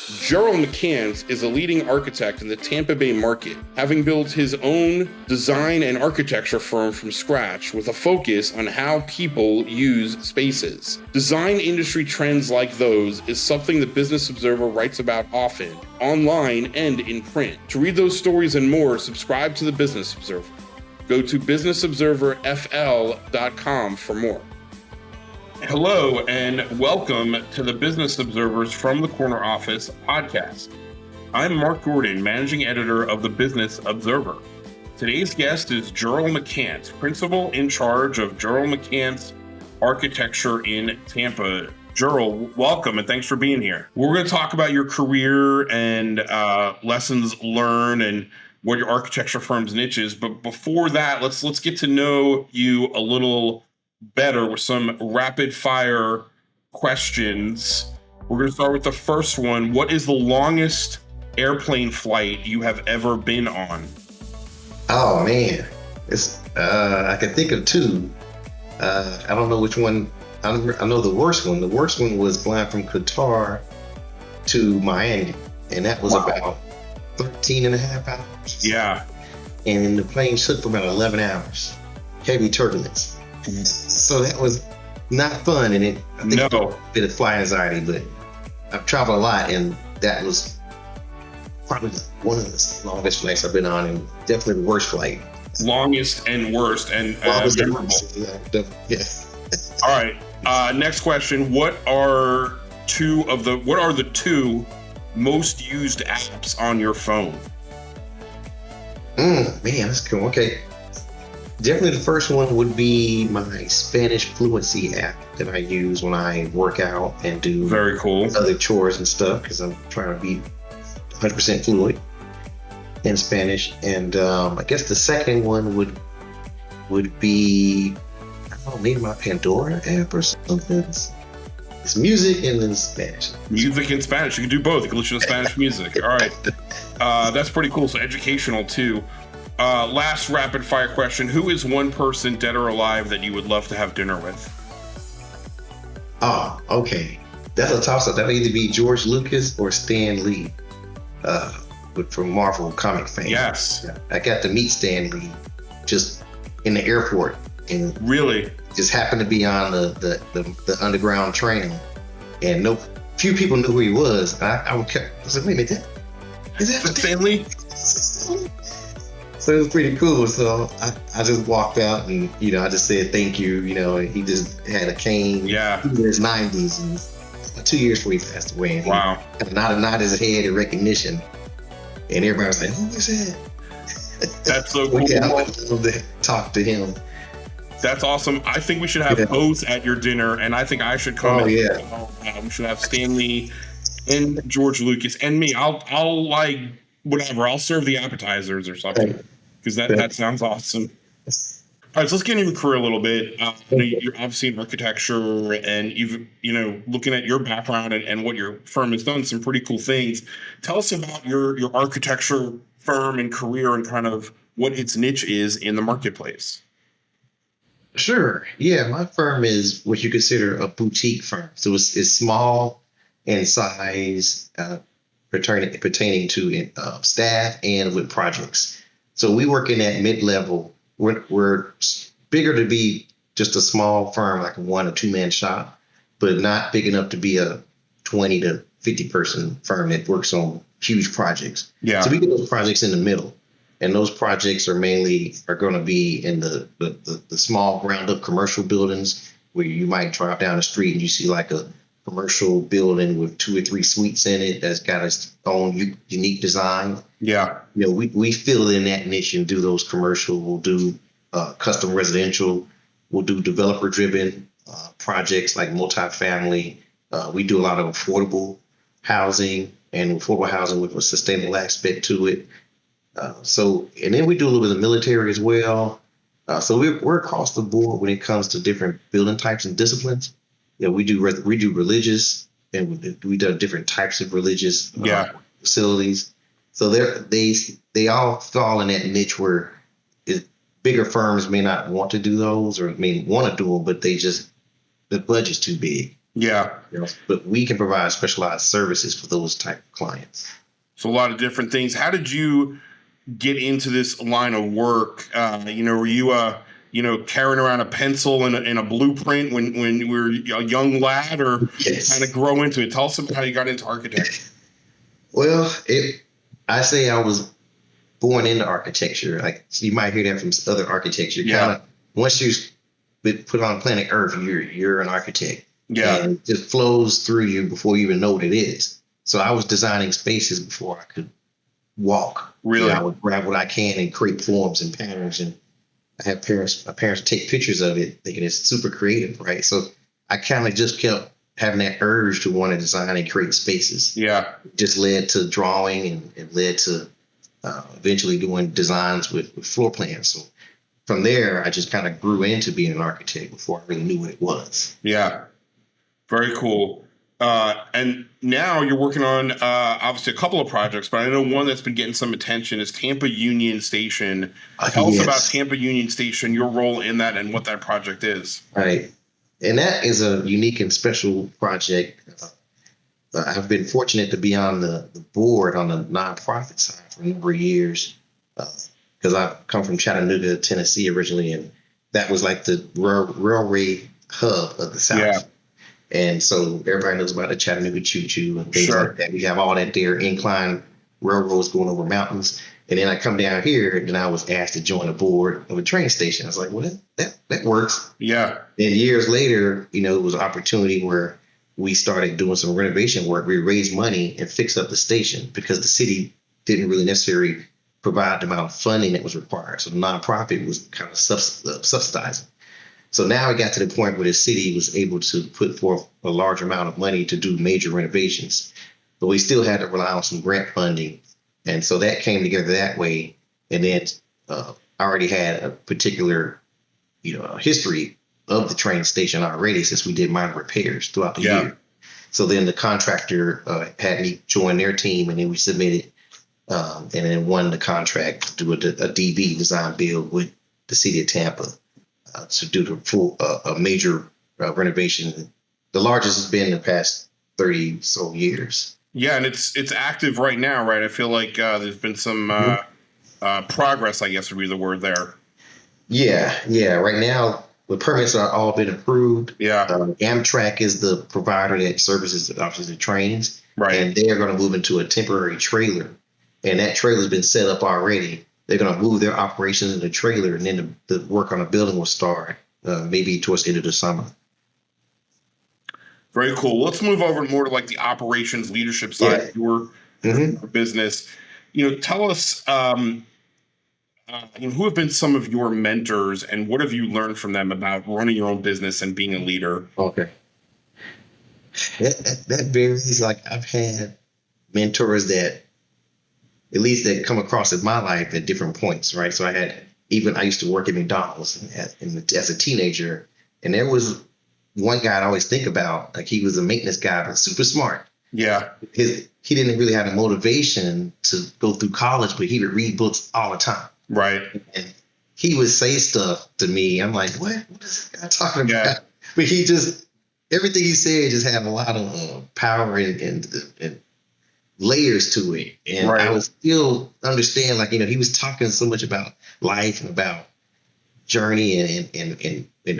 Jerel McCants is a leading architect in the Tampa Bay market, having built his own design and architecture firm from scratch with a focus on how people use spaces. Design industry trends like those is something the Business Observer writes about often, online and in print. To read those stories and more, subscribe to the Business Observer. Go to businessobserverfl.com for more. Hello and welcome to the Business Observer's From the Corner Office podcast. I'm Mark Gordon, managing editor of the Business Observer. Today's guest is Jerel McCants, principal in charge of Jerel McCants Architecture in Tampa. Jerel, welcome and thanks for being here. We're going to talk about your career and lessons learned and what your architecture firm's niche is. But before that, let's get to know you a little better with some rapid fire questions. We're going to start with the first one. What is the longest airplane flight you have ever been on? Oh man, it's I can think of two. I don't know which one. I know the worst one. The worst one was flying from Qatar to Miami, and that was about 13 and a half hours. Yeah. And the plane took for about 11 hours. Heavy turbulence. So that was not fun, and I think a bit of flight anxiety, but I've traveled a lot, and that was probably one of the longest flights I've been on, and definitely the worst flight. Longest and worst, and memorable. Yeah. All right. Next question. What are the two most used apps on your phone? Man, that's cool. Okay. Definitely the first one would be my Spanish fluency app that I use when I work out and do very cool other chores and stuff, because I'm trying to be 100% fluent in Spanish. And I guess the second one would be, I don't know, maybe my Pandora app or something. It's music and then Spanish. Music and Spanish. You can do both. You can listen to Spanish music. All right. That's pretty cool. So educational too. Last rapid fire question. Who is one person, dead or alive, that you would love to have dinner with? Oh, okay. That's a toss-up. That would either be George Lucas or Stan Lee, from Marvel comic fame. Yes. I got to meet Stan Lee just in the airport. And really? Just happened to be on the underground train. And few people knew who he was. I was like, wait a minute, is that Stan Lee? So it was pretty cool. So I just walked out and, I just said thank you. He just had a cane. Yeah. In his 90s, and 2 years before he passed away. And wow. He kind of nodded his head in recognition. And everybody was like, who is that? That's so cool. Yeah, I would love to talk to him. That's awesome. I think we should have both at your dinner, and I think I should come. We should have Stan Lee and George Lucas and me. I'll like whatever. I'll serve the appetizers or something, because that sounds awesome. All right, so let's get into your career a little bit. You're obviously in architecture, and you've looking at your background and what your firm has done, some pretty cool things. Tell us about your architecture firm and career, and kind of what its niche is in the marketplace. Sure. Yeah, my firm is what you consider a boutique firm. So it's small in size, pertaining to staff and with projects. So we work in that mid-level. We're bigger to be just a small firm, like a 1 or 2 man shop, but not big enough to be a 20 to 50 person firm that works on huge projects. Yeah. So we get those projects in the middle. And those projects are going to be in the small ground up commercial buildings, where you might drive down the street and you see like a commercial building with 2 or 3 suites in it that's got its own unique design. Yeah. We fill in that niche and do those commercial. We'll do custom residential. We'll do developer driven projects like multifamily. We do a lot of affordable housing with a sustainable aspect to it. And then we do a little bit of military as well. So we're across the board when it comes to different building types and disciplines. We do religious, and we do different types of religious facilities. So they all fall in that niche where bigger firms may not want to do those, or may want to do them, but the budget's too big. Yeah. But we can provide specialized services for those type of clients. So a lot of different things. How did you get into this line of work? Were you carrying around a pencil and a blueprint when you were a young lad, or Yes. kind of grow into it? Tell us about how you got into architecture. Well, I say I was born into architecture. Like, you might hear that from other architecture. Yeah. Kind of, once you've been put on planet Earth, you're an architect. Yeah. And it just flows through you before you even know what it is. So I was designing spaces before I could walk. Really? I would grab what I can and create forms and patterns. And I had my parents take pictures of it, thinking it's super creative, right? So I kind of just kept having that urge to want to design and create spaces. Yeah. It just led to drawing, and it led to eventually doing designs with floor plans. So from there, I just kind of grew into being an architect before I really knew what it was. Yeah. Very cool. And now you're working on obviously a couple of projects, but I know one that's been getting some attention is Tampa Union Station. Tell us about Tampa Union Station, your role in that, and what that project is. Right. And that is a unique and special project. I've been fortunate to be on the board on the nonprofit side for a number of years, because I come from Chattanooga, Tennessee originally, and that was like the railway hub of the South. Yeah. And so everybody knows about the Chattanooga choo-choo and things like that. We have all that there, incline railroads going over mountains. And then I come down here, and I was asked to join the board of a train station. I was like, well, that works. Yeah. And years later, it was an opportunity where we started doing some renovation work. We raised money and fixed up the station because the city didn't really necessarily provide the amount of funding that was required. So the nonprofit was kind of subsidizing. So now it got to the point where the city was able to put forth a large amount of money to do major renovations, but we still had to rely on some grant funding. And so that came together that way. And then I already had a particular, history of the train station already, since we did minor repairs throughout the year. So then the contractor had me join their team, and then we submitted and then won the contract to do a DB, design build, with the city of Tampa. To do the full a major renovation, the largest has been in the past 30 so years. Yeah, and it's active right now, right? I feel like there's been some progress, I guess would be the word there. Yeah. Right now, the permits are all been approved. Yeah. Amtrak is the provider that services obviously the trains, right? And they are going to move into a temporary trailer, and that trailer has been set up already. They're going to move their operations in the trailer, and then the work on the building will start maybe towards the end of the summer. Very cool. Let's move over more to like the operations leadership side of your business. Tell us, who have been some of your mentors, and what have you learned from them about running your own business and being a leader? Okay. That varies. Like, I've had mentors that come across in my life at different points, right? So I used to work at McDonald's as a teenager, and there was one guy I always think about. Like, he was a maintenance guy, but super smart. Yeah. He didn't really have the motivation to go through college, but he would read books all the time. Right. And he would say stuff to me. I'm like, what is this guy talking about? Yeah. But everything he said just had a lot of power and layers to it. And I would still understand, like, he was talking so much about life and about journey and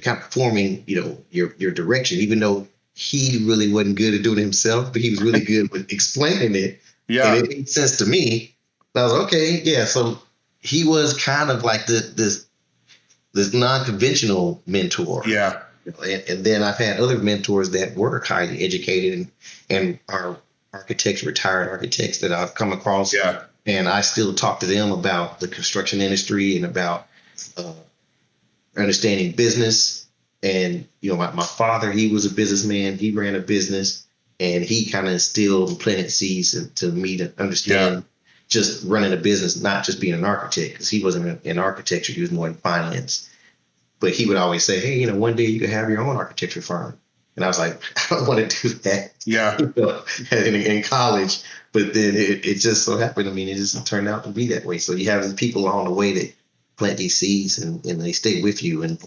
kind of forming, your direction, even though he really wasn't good at doing it himself, but he was really good with explaining it. Yeah. And it made sense to me. I was like, okay, yeah. So he was kind of like this non-conventional mentor. Yeah. And then I've had other mentors that were highly educated and are retired architects that I've come across. Yeah. And I still talk to them about the construction industry and about understanding business. And, my father, he was a businessman. He ran a business, and he kind of instilled and planted seeds to me to understand just running a business, not just being an architect, because he wasn't in architecture. He was more in finance. But he would always say, hey, one day you could have your own architecture firm. And I was like, I don't want to do that. Yeah. In college. But then it just so happened. It just turned out to be that way. So you have these people along the way that plant these seeds, and they stay with you. And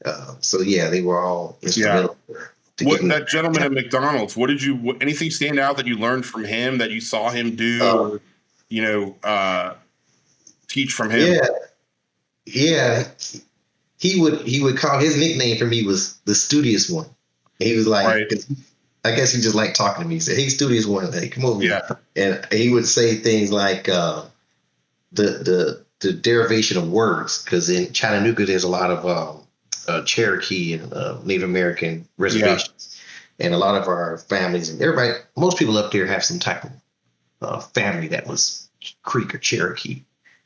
they were all instrumental. to get What that gentleman at McDonald's? Anything stand out that you learned from him that you saw him do, or teach from him? Yeah, yeah. He would call his nickname for me was the studious one. And he was like, Right. I guess he just liked talking to me. He said, "Hey, studious one, hey, come over here." Yeah. And he would say things like the derivation of words, because in Chattanooga there's a lot of Cherokee and Native American reservations, and a lot of our families and everybody, most people up there have some type of family that was Creek or Cherokee,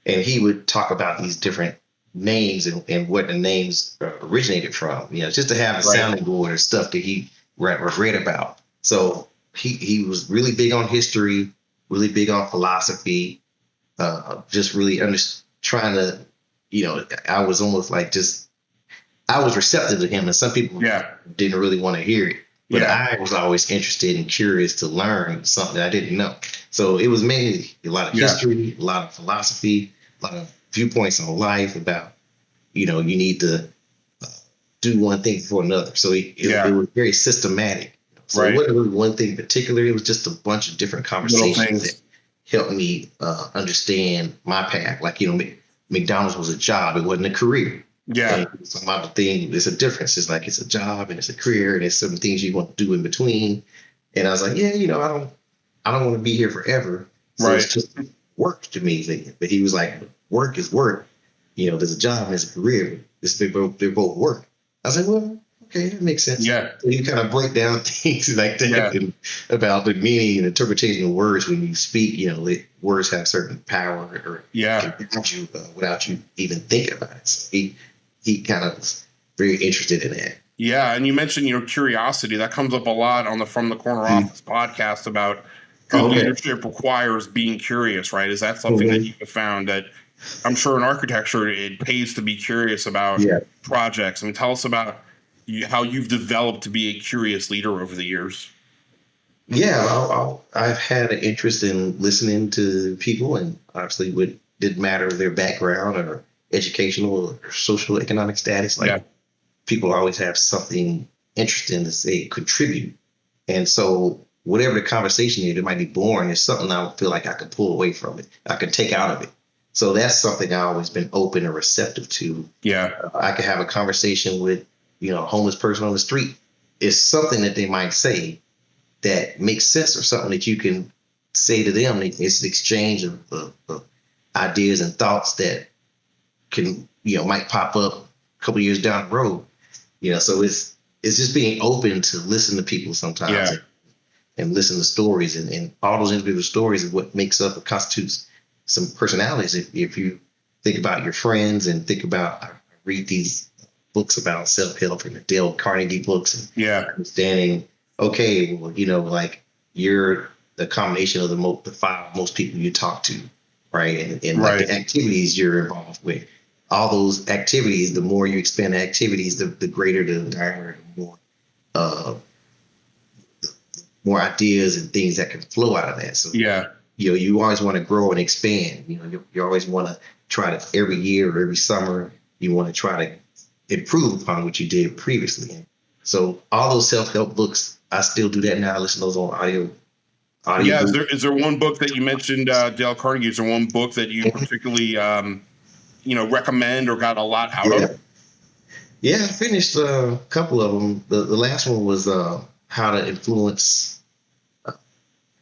and he would talk about these different names and what the names originated from, just to have a sounding board or stuff that he read about. So he was really big on history, really big on philosophy, just really trying to, I was almost like I was receptive to him, and some people didn't really want to hear it. But I was always interested and curious to learn something that I didn't know. So it was mainly a lot of history, a lot of philosophy, a lot of viewpoints on life about, you need to do one thing before another. So it was very systematic. So it wasn't really one thing in particular. It was just a bunch of different conversations that helped me understand my path. Like, McDonald's was a job. It wasn't a career. Yeah. And some other thing, there's a difference. It's like it's a job and it's a career and there's some things you want to do in between. And I was like, I don't want to be here forever. So it's just work to me. But he was like, work is work. There's a job and there's a career. They're both work. I was like, well, okay, that makes sense. Yeah. So you kind of break down things like that and about the meaning and interpretation of words when you speak. Words have certain power or can guide you without you even thinking about it. So he kind of was very interested in that. Yeah, and you mentioned curiosity. That comes up a lot on the From the Corner Office podcast about good leadership requires being curious, right? Is that something that you have found that I'm sure in architecture it pays to be curious about projects? I mean, tell us about how you've developed to be a curious leader over the years. Yeah, I've had an interest in listening to people, and obviously it didn't matter their background or educational or social economic status. People always have something interesting to say, contribute. And so whatever the conversation is, it might be boring. It's something I feel like I could pull away from it. I could take out of it. So that's something I've always been open and receptive to. Yeah. I could have a conversation with, a homeless person on the street. It's something that they might say that makes sense, or something that you can say to them. It's an exchange of ideas and thoughts that can, might pop up a couple years down the road. So it's just being open to listen to people sometimes and listen to stories, and all those individual stories is what makes up or constitutes some personalities. If you think about your friends and think about, I read these books about self-help and the Dale Carnegie books, and understanding, okay, well, like you're the combination of the five most people you talk to, right? And like the activities you're involved with. All those activities, the more you expand the activities, the greater the diameter, the more ideas and things that can flow out of that. So you always want to grow and expand. You always want to try to, every year or every summer, you want to try to improve upon what you did previously. So all those self-help books, I still do that now. I listen to those on audio. Yeah. Is there one book that you mentioned, Dale Carnegie? Is there one book that you particularly, recommend or got a lot out of? Yeah, I finished a couple of them. The last one was How to Influence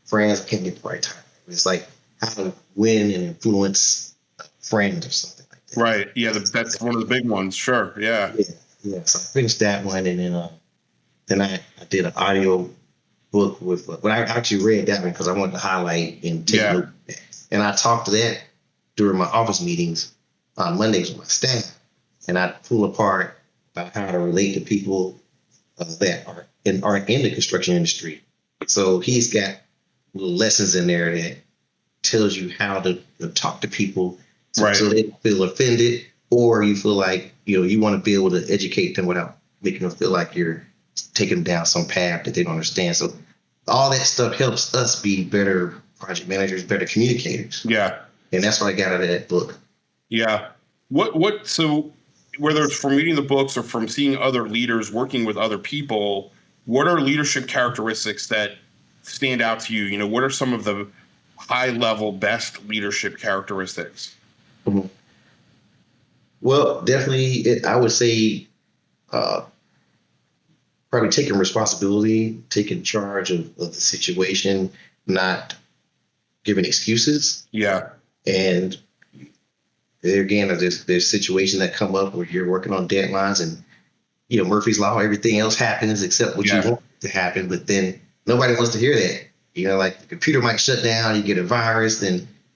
Friends. I can't get the right title. It's like How to Win and Influence Friends or something like that. Right. Yeah, that's one of the big ones. Sure. Yeah. Yeah. So I finished that one, and then I did an audio book with. But I actually read that one because I wanted to highlight and take a look at that. And I talked to that during my office meetings on Mondays with my staff, and I pull apart about how to relate to people that aren't in the construction industry. So he's got little lessons in there that tells you how to talk to people so they don't feel offended, or you feel like you want to be able to educate them without making them feel like you're taking them down some path that they don't understand. So all that stuff helps us be better project managers, better communicators. Yeah. And that's what I got out of that book. Yeah. So whether it's from reading the books or from seeing other leaders working with other people, what are leadership characteristics that stand out to you? You know, what are some of the high level best leadership characteristics? Mhm. Well, definitely, I would say probably taking responsibility, taking charge of the situation, not giving excuses. Yeah. And there again, there's situations that come up where you're working on deadlines and, Murphy's Law, everything else happens except what you want to happen. But then nobody wants to hear that. Like the computer might shut down, you get a virus,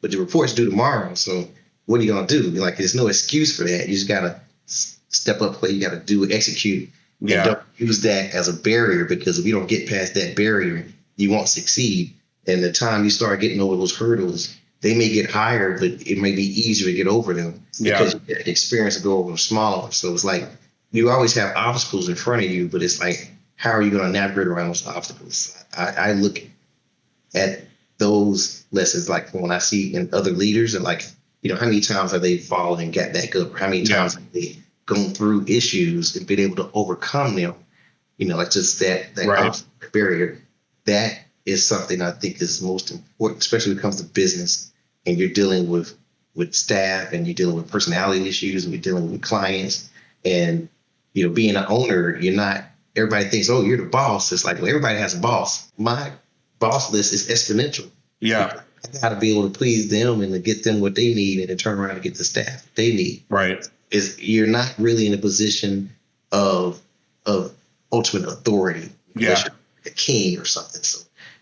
but the report's due tomorrow. So what are you going to do? Like, there's no excuse for that. You just got to step up, play. You got to do, execute. Yeah. And don't use that as a barrier, because if you don't get past that barrier, you won't succeed. And the time you start getting over those hurdles, they may get higher, but it may be easier to get over them because you get experience to go over them smaller. So it's like you always have obstacles in front of you, but it's like, how are you going to navigate around those obstacles? I look at those lessons like when I see in other leaders, and like, how many times have they fallen and got back up? Or how many times have they gone through issues and been able to overcome them? Like just that obstacle barrier. That is something I think is most important, especially when it comes to business and you're dealing with staff and you're dealing with personality issues and you're dealing with clients. And, being an owner, everybody thinks, oh, you're the boss. It's like, well, everybody has a boss. My boss list is exponential. Yeah. I got to be able to please them and to get them what they need and then turn around and get the staff they need. Right. You're not really in a position of ultimate authority. Yeah. You're a king or something. So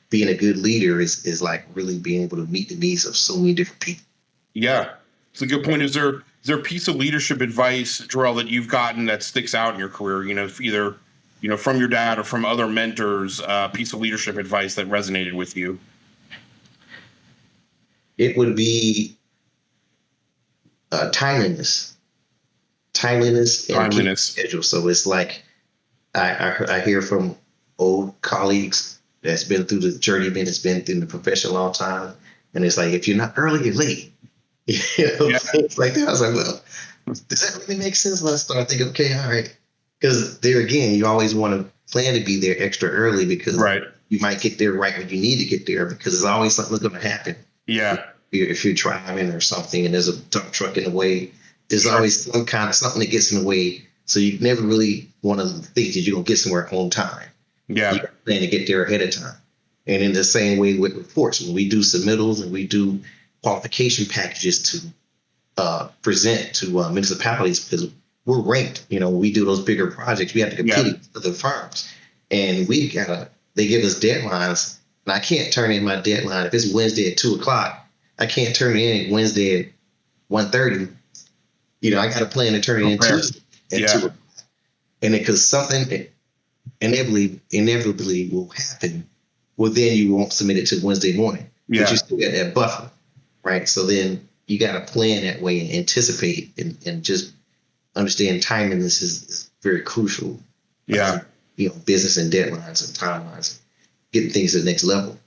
being a good leader is like really being able to meet the needs of so many different people. Yeah. It's a good point. Is there a piece of leadership advice, Jerel, that you've gotten that sticks out in your career? Either, from your dad or from other mentors, piece of leadership advice that resonated with you? It would be timeliness and schedule. So it's like I hear from old colleagues that's been through the journeyman, that's been through the profession a long time, and it's like, if you're not early, you're late. Things like that. I was like, well, does that really make sense? And I started thinking, okay, all right, because there again, you always want to plan to be there extra early because you might get there right when you need to get there, because there's always something that's going to happen. Yeah. If you're driving or something and there's a dump truck in the way, there's always something that gets in the way. So you never really want to think that you're going to get somewhere on time. Yeah. You plan to get there ahead of time. And in the same way with reports, when we do submittals and we do qualification packages to present to municipalities, because we're ranked, when we do those bigger projects, we have to compete with other firms. And they give us deadlines, and I can't turn in my deadline. If it's Wednesday at 2:00, I can't turn it in Wednesday at 1:30. I got to plan to turn it in Tuesday at 2:00. And because something inevitably will happen, well, then you won't submit it to Wednesday morning. Yeah. But you still got that buffer, right? So then you got to plan that way and anticipate and just understand timeliness is very crucial. Yeah. Business and deadlines and timelines, getting things to the next level.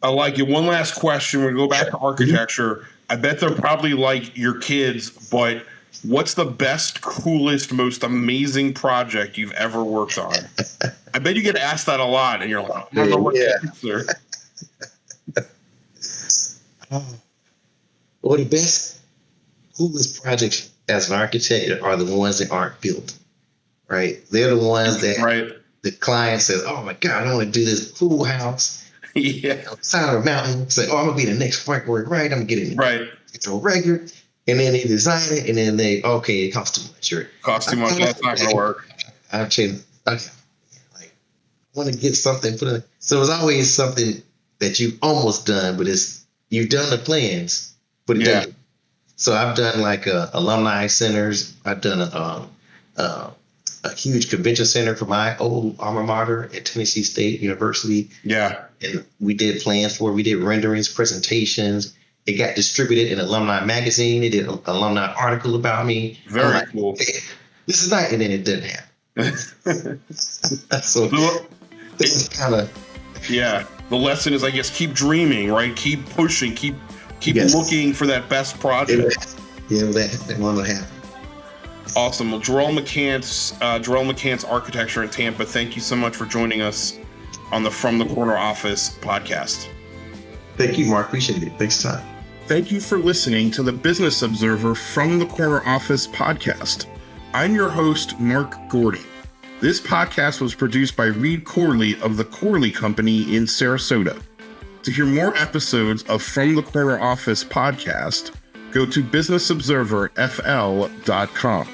I like it. One last question. We go back to architecture. I bet they're probably like your kids, but what's the best, coolest, most amazing project you've ever worked on? I bet you get asked that a lot, and you're like, I don't know what to answer. Well, the best, coolest projects as an architect are the ones that aren't built, right? They're the ones that the client says, oh my God, I want to do this pool house. On the side of a mountain, say, oh, I'm gonna be the next Frankfurt, right? I'm getting it's a regular, and then they design it, and then it costs too much. Costs too much. That's not gonna work. I've changed. I want to get something put in. So it's always something that you've almost done, but you've done the plans, but it doesn't. So I've done like alumni centers. I've done a huge convention center for my old alma mater at Tennessee State University. Yeah. And we did plans for it. We did renderings, presentations. It got distributed in Alumni Magazine. They did an alumni article about me. Very cool. Hey, this is not, and then it didn't happen. So this is kind of. Yeah. The lesson is, I guess, keep dreaming, right? Keep pushing, keep looking for that best project. That won't happen. Awesome. Well, Jerel McCants Architecture in Tampa, thank you so much for joining us on the From the Corner Office podcast. Thank you, Mark. Appreciate it. Thanks, Todd. Thank you for listening to the Business Observer From the Corner Office podcast. I'm your host, Mark Gordon. This podcast was produced by Reed Corley of the Corley Company in Sarasota. To hear more episodes of From the Corner Office podcast, go to businessobserverfl.com.